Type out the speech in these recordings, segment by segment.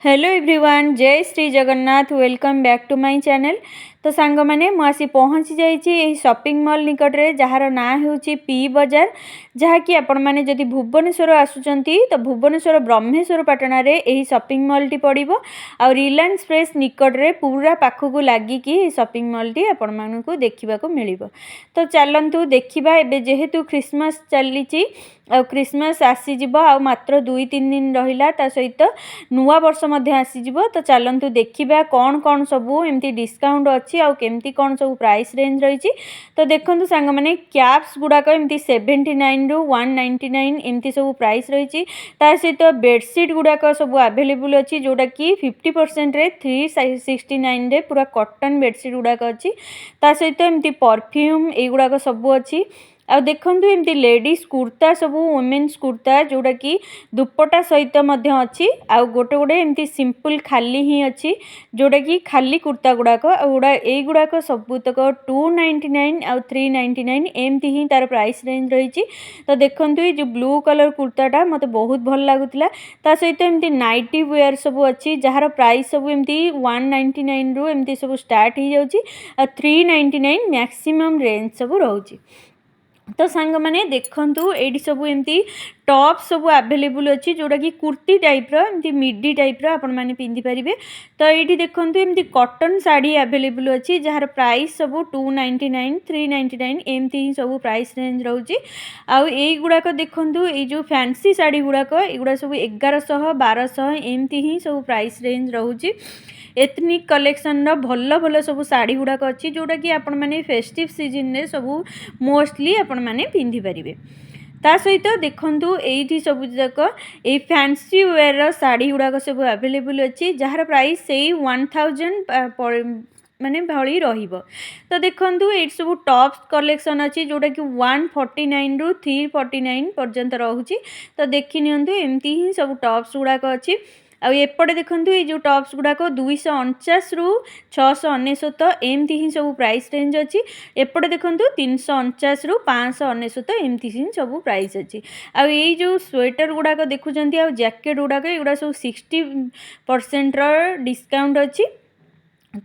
Hello everyone, जय Shri Jagannath. Welcome back to my channel. तो song मैंने मुझे पहुँची जाइए शॉपिंग मॉल निकट में जार ना हो पी बजार, जहाँकि आपण मैंने जदि भुवनेश्वर आसुचंती तो भुवनेश्वर ब्रह्मेश्वर पाटना रे यही शॉपिंग मॉल टी पड़िबो। आ रिलायंस फ्रेश निकट रे पूरा पाखक लगिकी शॉपिंग मॉल टी आपण मानकु देखिबा को मिलिबो। तो चलंतु देखिबा एबे जेहेतु क्रिसमस चलीची आ क्रिसमस आसीजिबो आ मात्र 2-3 दिन रहिला, ता सहित नुआ वर्ष मध्य आसीजिबो। तो चलंतु देखिबा कौन कौन सबू एमती डिस्काउंट अच्छी आ केमती कौन सब प्राइस रेंज रही। तो देखंतु सांग माने कैप्स गुड़ाक एमती 79 रु 199 एमती सब प्राइस रही। ता सहित बेडसीट गुड़ाक सब अवेलेबल अच्छी, जोटा कि 50% रे 369 रे पूरा कॉटन बेडसीट गुड़ाक अच्छी। ता सहित एमती परफ्यूम एगुड़ाक सब अच्छी। आ देखंतु एमती लेडीज कुर्ता सबू वुमेन्स कुर्ता जोड़ा कि दुपट्टा सहित मध्य अच्छी। आ गोटे गोटे एमती सिंपल खाली ही अच्छी, जोड़ा कि खाली कुर्ता गुड़ाक गुड़ाक सबूतक 299 आ 399 एमती ही तार प्राइस रेंज रही। तो देखंतु ये जो ब्लू कलर कुर्ताटा मते बहुत भल लागुतला। ता सहित एमती नाइटी वेयर सब अच्छी, जार प्राइस सब एमती 199 रु एमती सब स्टार्ट ही जाउची आ 399 मैक्सिमम रेंज सब रहउची। तो सांग माने देखंतु एडी सब एमती टॉप सब अवेलेबल अच्छी, जोड़ा कि कुर्ती टाइप रो एमती मिडी टाइप रो आपण माने पिंधि परिबे। तो एठी देखंतु एमती कॉटन साड़ी अवेलेबल अच्छी, जार प्राइस सब 299 399 एमती ही सब प्राइस रेंज रहउची। आ एई गुड़ाक देखंतु ए जो फैंसी साड़ी गुड़ाक एगुड़ा सब 1100 1200 एमती ही सब प्राइस रेंज रहउची। एथनिक कलेक्शन भल भल सब साड़ी गुड़ाक अच्छी, जोटा कि आपण माने फेस्टिव सीजन रे सब मोस्टली आपण माने पिंधि परिबे। ता सहित देखंतु एठी सब जाक ए फैंसी वेयर साड़ी गुड़ाक सब अवेलेबल अच्छी, जार प्राइस से 1000 माने भली रहिबो। तो देखंतु ए सब टॉप्स कलेक्शन अच्छी, जोटा कि 149 रु 349 पर्यंत रहउची। तो देखि नियंतु एमती ही सब टॉप्स गुड़ाक अच्छी। आ एपटे देखंतु ये जो टॉप्स गुड़ाक 249 रु 699 एमती ही सब प्राइस रेंज अच्छी। एपटे देखंतु 349 रु 599 एमती ही सब प्राइस अच्छी। आ ये जो स्वेटर गुड़ाक देखुचंती आ जैकेट गुड़ाक एगुड़ा सब 60% डिस्काउंट अच्छी।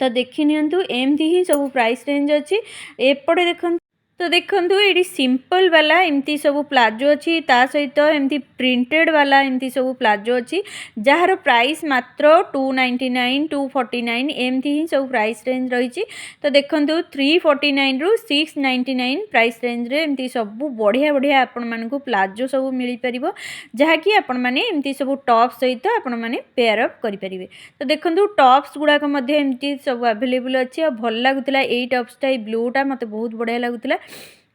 तो देखि नियंतु एमती ही सब प्राइस रेंज अच्छी। एपटे देखंतु तो देखंतु ये सिंपल वाला एमती सब प्लाजो अच्छी, ता सहित एमती प्रिंटेड वाला एमती सब प्लाजो अच्छी, जार प्राइस मात्र 299 249 एमती ही सब प्राइस रेंज रही। तो देखंतु 349 रु 699 प्राइस रेंज रे एमती सब बढ़िया बढ़िया आपण मानकु प्लाजो सब मिल परिबो, जहाँकि आपण माने एमती सब टॉप सहित आपण माने पेयर अप करि परिबे। तो देखंतु टॉप्स गुड़ाक मध्य एमती सब अवेलेबल अच्छी। आ भल लागुतला एई टॉप्सटा ए ब्लूटा मते बहुत बढ़िया लागुतला।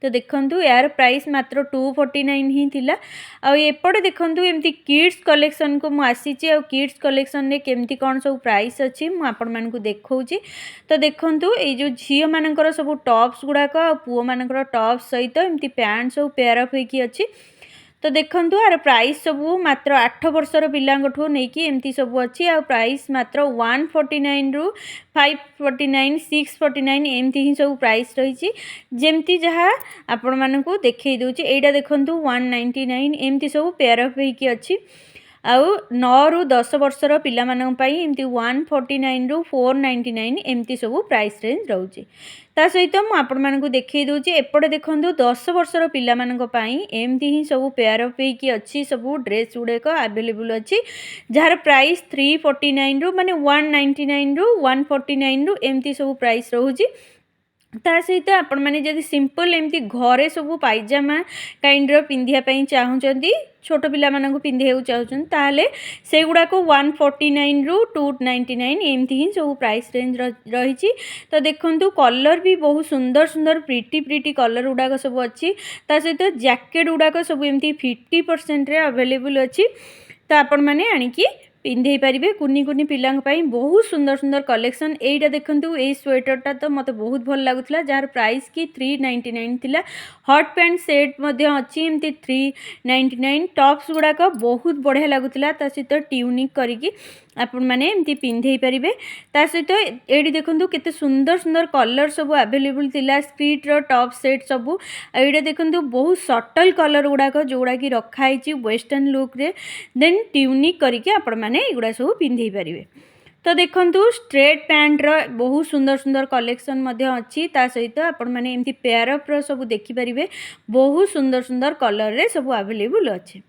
तो देखंतु यार प्राइस मात्र 249 ही थिला। आ एपटे देखंतु एमती किड्स कलेक्शन को मु आसीची। आ किड्स कलेक्शन रे केमती कोन सब प्राइस अछि मु आपण मानकु देखौची। तो देखंतु ए जो झियो मानकर सब टॉप्स गुड़ाक आ पुओ मानकर टॉप्स सहित एमती पैंट सब पेयर अप होईकी अछि। तो देखंतु यार प्राइस सबू मात्र 8 वर्षर पिलांगठू नेकी एमती सब अच्छी। आ प्राइस मात्र 149 रु 549 649 एमती ही सब प्राइस रही। जेमती जहाँ आपण मानकु देखै दउची एटा देखंतु 199 एमती सब पेयर अप होईकी अच्छी। आउ 9 रु 10 वर्षर पिलामानन पई एमती 149 रु 499 एमती सब प्राइस रेंज रहउची। ता सहित मु आपण मानकु देखै दउची एपटे देखंतु 10 वर्षर पिलामानन पई एमती ही सब पेयर अप होईकी अच्छी। सब ड्रेस गुडेक अवेलेबल अच्छी, जार प्राइस 349 रु माने 199 रु 149 रु एमती सब प्राइस रहउची। ता सहित आपण माने जदि सिंपल एमती घरे सब पायजामा काइंड रो पिंधिया पई चाहुचंती, छोट पिला मानकु पिंधेउ चाहुचन, ताले से गुडा को 149 रु 299 एमती ही सब प्राइस रेंज रही। तो देखंतु कलर भी बहुत सुंदर सुंदर प्रीटी कलर गुडा सब अच्छी। ता सहित जैकेट गुडा सब एमती 50% रे अवेलेबल अच्छी। तो आपण माने आनिकी पिंधे पारिबे कुनी कुनी पिलांग पाई बहुत सुंदर सुंदर कलेक्शन। एटा देखंतु ए स्वेटरटा तो मते बहुत भल लागुतला, जार प्राइस की 399 थिला। हॉट पैंट सेट मध्ये अच्छी एमती 399। टॉप्स गुड़ाक बहुत बढ़िया लागुतला, ता सहित ट्यूनिक करिकी आपण माने एमती पिंधे पारिबे। ता सहित एडी देखंतु केते सुंदर सुंदर कलर सब अवेलेबल थिला। स्ट्रीट रो टॉप सेट सब एडा देखंतु बहुत सटल कलर गुड़ाक जोड़ा की रखाई वेस्टर्न लुक रे, देन ट्यूनिक करिकी आपण माने मैंने एगुड़ा सब पिंधे पारे। तो देखंतु स्ट्रेट पैंट्र बहुत सुंदर सुंदर कलेक्शन अच्छी ता सहित आपण मैंने एमती पेयरअप्र सब देखिपारे बहुत सुंदर सुंदर कलर रे सब अवेलेबल अच्छे।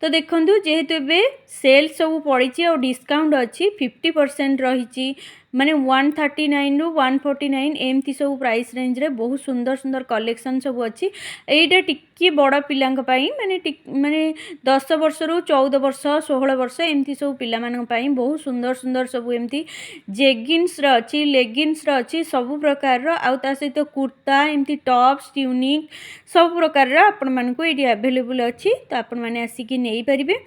तो देखंतु जेहेतु ए सेल सब पड़ी और डिस्काउंट अच्छी 50% रही माने 139 रु 149 एमती सब प्राइस रेंज रे बहुत सुंदर सुंदर कलेक्शन सब अच्छी। एटा टिकी बड़ पिला माने 10 वर्ष रु 14 वर्ष 16 वर्ष एमती सब पिला बहुत सुंदर सुंदर सब एमती जेगिन्स अच्छी लेगिन्स अच्छी सब प्रकार आउ ता सहित कुर्ता एमती टॉप्स ट्यूनिक सब प्रकार आपण मानकु एटी अवेलेबल अच्छी। तो आपण माने आसिकी नहीं पारिबे।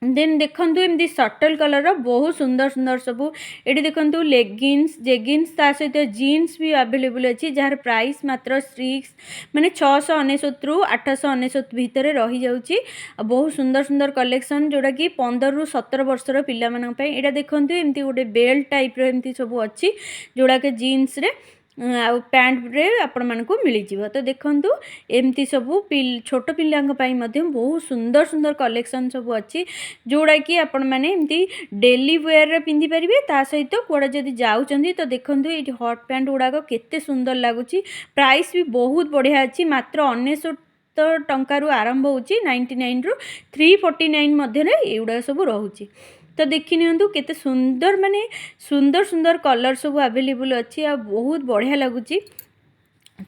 देन देखंतु एमती सटल कलर बहुत सुंदर सुंदर सब ये देखंतु लेगिन्स जेगिन्स ता सहित जीन्स भी अवेलेबल अच्छी जार प्राइस मात्र 6 माने 699 रु 899 भितर रही जाउची। बहुत सुंदर सुंदर कलेक्शन जोड़ा कि 15 रु 17 वर्षर पिला मानन पई एटा देखंतु एमती गोटे बेल्ट टाइप रो एमती सब अच्छी जोड़ा के जीन्स रे आ पैंट रे आपण मानकु मिली जीवो। तो देखंतु एमती सब छोट पिलांग पई मध्य बहुत सुंदर सुंदर कलेक्शन सब अच्छी जोड़ा कि आपण माने एमती डेली वेयर रे पिंधि परिबे ता सहित कोडा जदी जाउचंदी। तो देखंतु एठी हॉट पैंट गुडाको केते सुंदर लागुची प्राइस भी बहुत बढ़िया अच्छी मात्र 99 टंका आरंभ होची 99 रु 349 मध्य रे एउडा सब रहूची। तो देखि नियंतु केते सुंदर माने सुंदर सुंदर कलर सब अवेलेबल अच्छी आ बहुत बढ़िया लगुची।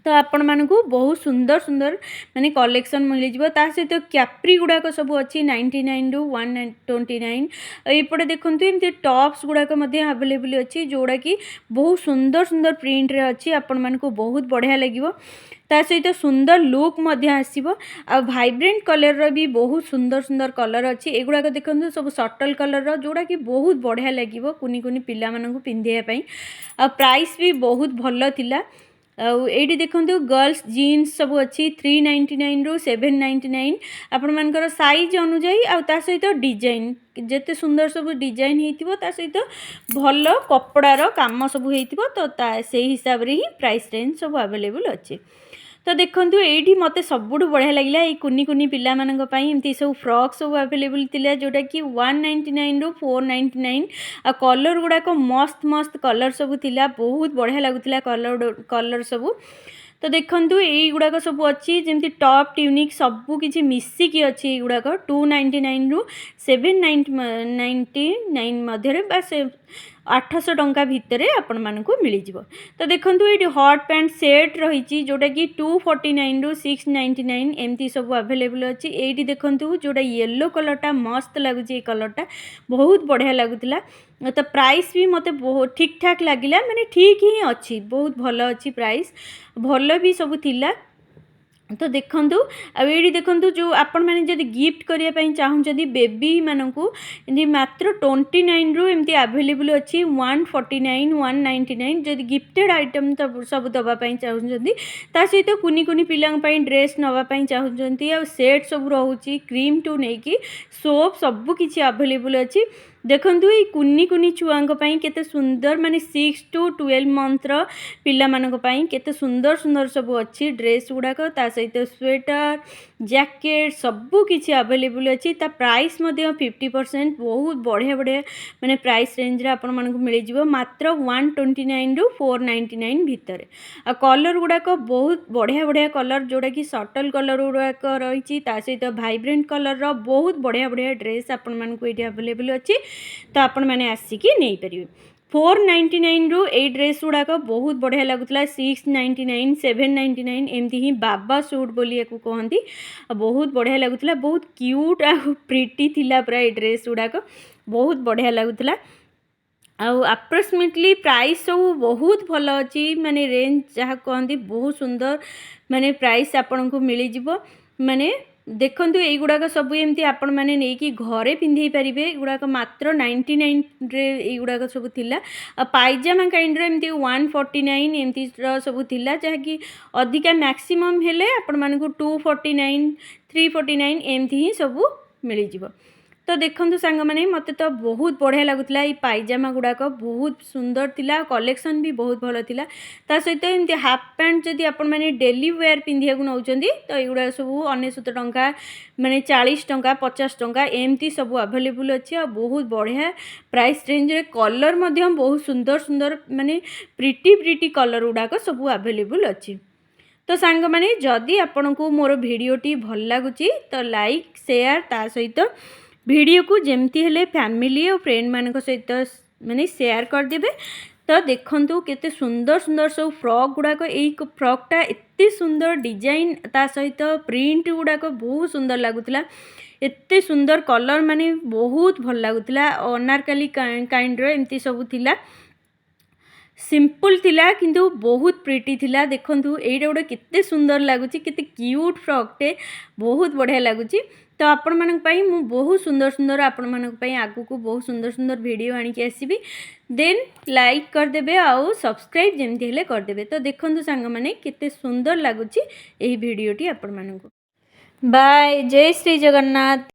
तो आपण मानकु बहुत सुंदर सुंदर माने कलेक्शन मिल जिवो ता सहित कैप्री गुडाक सब अच्छी 99 रु 129। एपटे देखंतु एमती टॉप्स गुडाक मध्ये अवेलेबल अच्छी जोड़ा कि बहुत सुंदर सुंदर प्रिंट रे अच्छी आपण मानकु बहुत बढ़िया लागिवो ता सहित सुंदर लुक मध्ये आसीबो। आ वाइब्रेंट कलर रो भी बहुत सुंदर सुंदर कलर अच्छी एगुड़ा देखंतु सब सटल कलर रो जोड़ा कि बहुत बढ़िया लागिवो कुनी कुनी पिला मानकु पिंधिया पई। आ प्राइस भी बहुत भलो थिला। एटी देखंतु गर्ल्स जीन्स सब अच्छी 399 रु 799 आपण मानकर साइज अनुसार आ ता सहित डिजाइन जेते सुंदर सब डिजाइन हेतिबो ता सहित भलो कपड़ार काम सब हेतिबो तो से हिसाब रे ही प्राइस रेंज सब अवेलेबल अच्छे। तो देखंतु एठी मते सबुठु बढ़िया लागिला ए कुनी कुनी पिला मानक पई एमती सब फ्रॉक सब अवेलेबल थिला जोटा कि 199 रु 499 आ कलर गुडाक मस्त मस्त कलर सब थिला बहुत बढ़िया लागुथिला कलर सब। तो देखंतु एई गुडाक सब अच्छी जेमती टॉप ट्यूनिक सबु किछि मिसिकी अच्छी एई गुडाक 299 रु 799 मध्यरे बस 800 टंका भितर आपण मानकु मिली जिवो। तो देखंतु एटी हॉट पैंट सेट रही जोटा कि 249 रु 699 एमती सब अवेलेबल अच्छी। एटी देखंतु जोटा येलो कलरटा मस्त लागुची कलरटा बहुत बढ़िया लागुतिला। तो प्राइस भी मते बहुत ठीक ठाक लागिला माने ठीक ही अच्छी बहुत भलो अच्छी प्राइस भलो भी सब थिला। तो देखंतु ये देखंतु जो आपण मैंने जदि गिफ्ट करिया पई चाहूचंदी बेबी मानकु एमती मात्र 29 रु एमती अवेलेबल अच्छी 149 199 जदि गिफ्टेड आइटम सब दबा पई चाहूचंदी ता सहित कुनी कुनी पिलांग पई ड्रेस नवा पई चाहूचंदी आ सेट सब रहूची क्रीम टू नेकी सोप सब किछि अवेलेबल अच्छी। देखंतु ये कुनी कुनी छुआंक पई केते सुंदर माने 6 टू 12 मंथ रो पिला मानक पई केते सुंदर सुंदर सब अच्छी ड्रेस गुडाक ता सहित स्वेटर जैकेट सबु किछि अवेलेबल अच्छी। ता प्राइस मध्ये 50% बहुत बढ़िया बढ़िया माने प्राइस रेंज रे आपण मानक मिल जिवो मात्र 129 रु 499 भितर। आ कलर गुडाक बहुत बढ़िया बढ़िया कलर जोड़ा कि सटल कलर गुडाक रही ता सहित वाइब्रेंट कलर रो बहुत बढ़िया बढ़िया ड्रेस आपण मानक एठी अवेलेबल अच्छी। तो आपण मैंने आसिकी नहीं पारिबे 499 रु ए ड्रेस गुडाक बहुत बढ़िया लगुला 699 799 एमती ही बाबा सूट बोली को कहती बहुत बढ़िया लगुला बहुत क्यूट आ प्रिटी थिला पूरा ए ड्रेस गुडाक बहुत बढ़िया लगुला। अप्रोक्सीमेटली प्राइस सब बहुत भल अच्छी माने रेंज जहाँ कहती बहुत सुंदर माने प्राइस आपन को मिल जिवो। माने देखंतु एई गुडाक सब एमती आपण माने नेकी घरे पिंधि परिबे गुडाक मात्र 99 रे एई गुडाक सब थिला। आ पायजामा काइंड रे एमती 149 एमती सब थिला जहा कि अधिका मैक्सिमम हेले आपण माने को 249 349 एमती ही सब मिल जिवो। तो देखंतु सांग माने मते तो बहुत बढ़िया लगुतला ई पायजामा गुड़ाक बहुत सुंदर थिला कलेक्शन भी बहुत भल थिला ता सहित एमती हाफ पैंट जदि आपण माने डेली वेयर पिंधिया को नउचंदी तो एगुडा सब 99 टंका माने 40 टंका 50 टंका एमती सब अवेलेबल अछि आ बहुत बढ़िया प्राइस रेंज रे कलर मध्य बहुत सुंदर सुंदर माने प्रिटी कलर गुड़ाक सब अवेलेबल अछि। तो सांग माने जदि आपनको मोर भिडियोटी भल लागुची तो लाइक शेयर ता सहित वीडियो को जमती हेले फैमिली और फ्रेंड मान सहित माने शेयर करदेवे। तो देखंतु केते सुंदर सुंदर सब फ्रॉक गुड़ाक यही फ्रॉकटा एत्ते सुंदर डिजाइन ता सहित प्रिंट गुड़ाक बहुत सुंदर लगुला एत्ते सुंदर कलर माने बहुत भल लगुला अनारकली काइंड रो एमती सब थिला सिंपल थिला किंतु बहुत प्रिटी थिला। देखंतु एटा गोटे केते सुंदर लगुची केते क्यूट फ्रॉकटे बहुत बढ़िया लगुची। तो आपण मानक पई मु बहुत सुंदर सुंदर आपण मानक पई आगु को बहुत सुंदर सुंदर वीडियो आनी के आसीबी देन लाइक कर देबे आ सब्सक्राइब जेमती हेले कर देबे। तो देखंतु सांग माने केते सुंदर लगुची एही वीडियोटी आपण मानक। बाय जय श्री जगन्नाथ।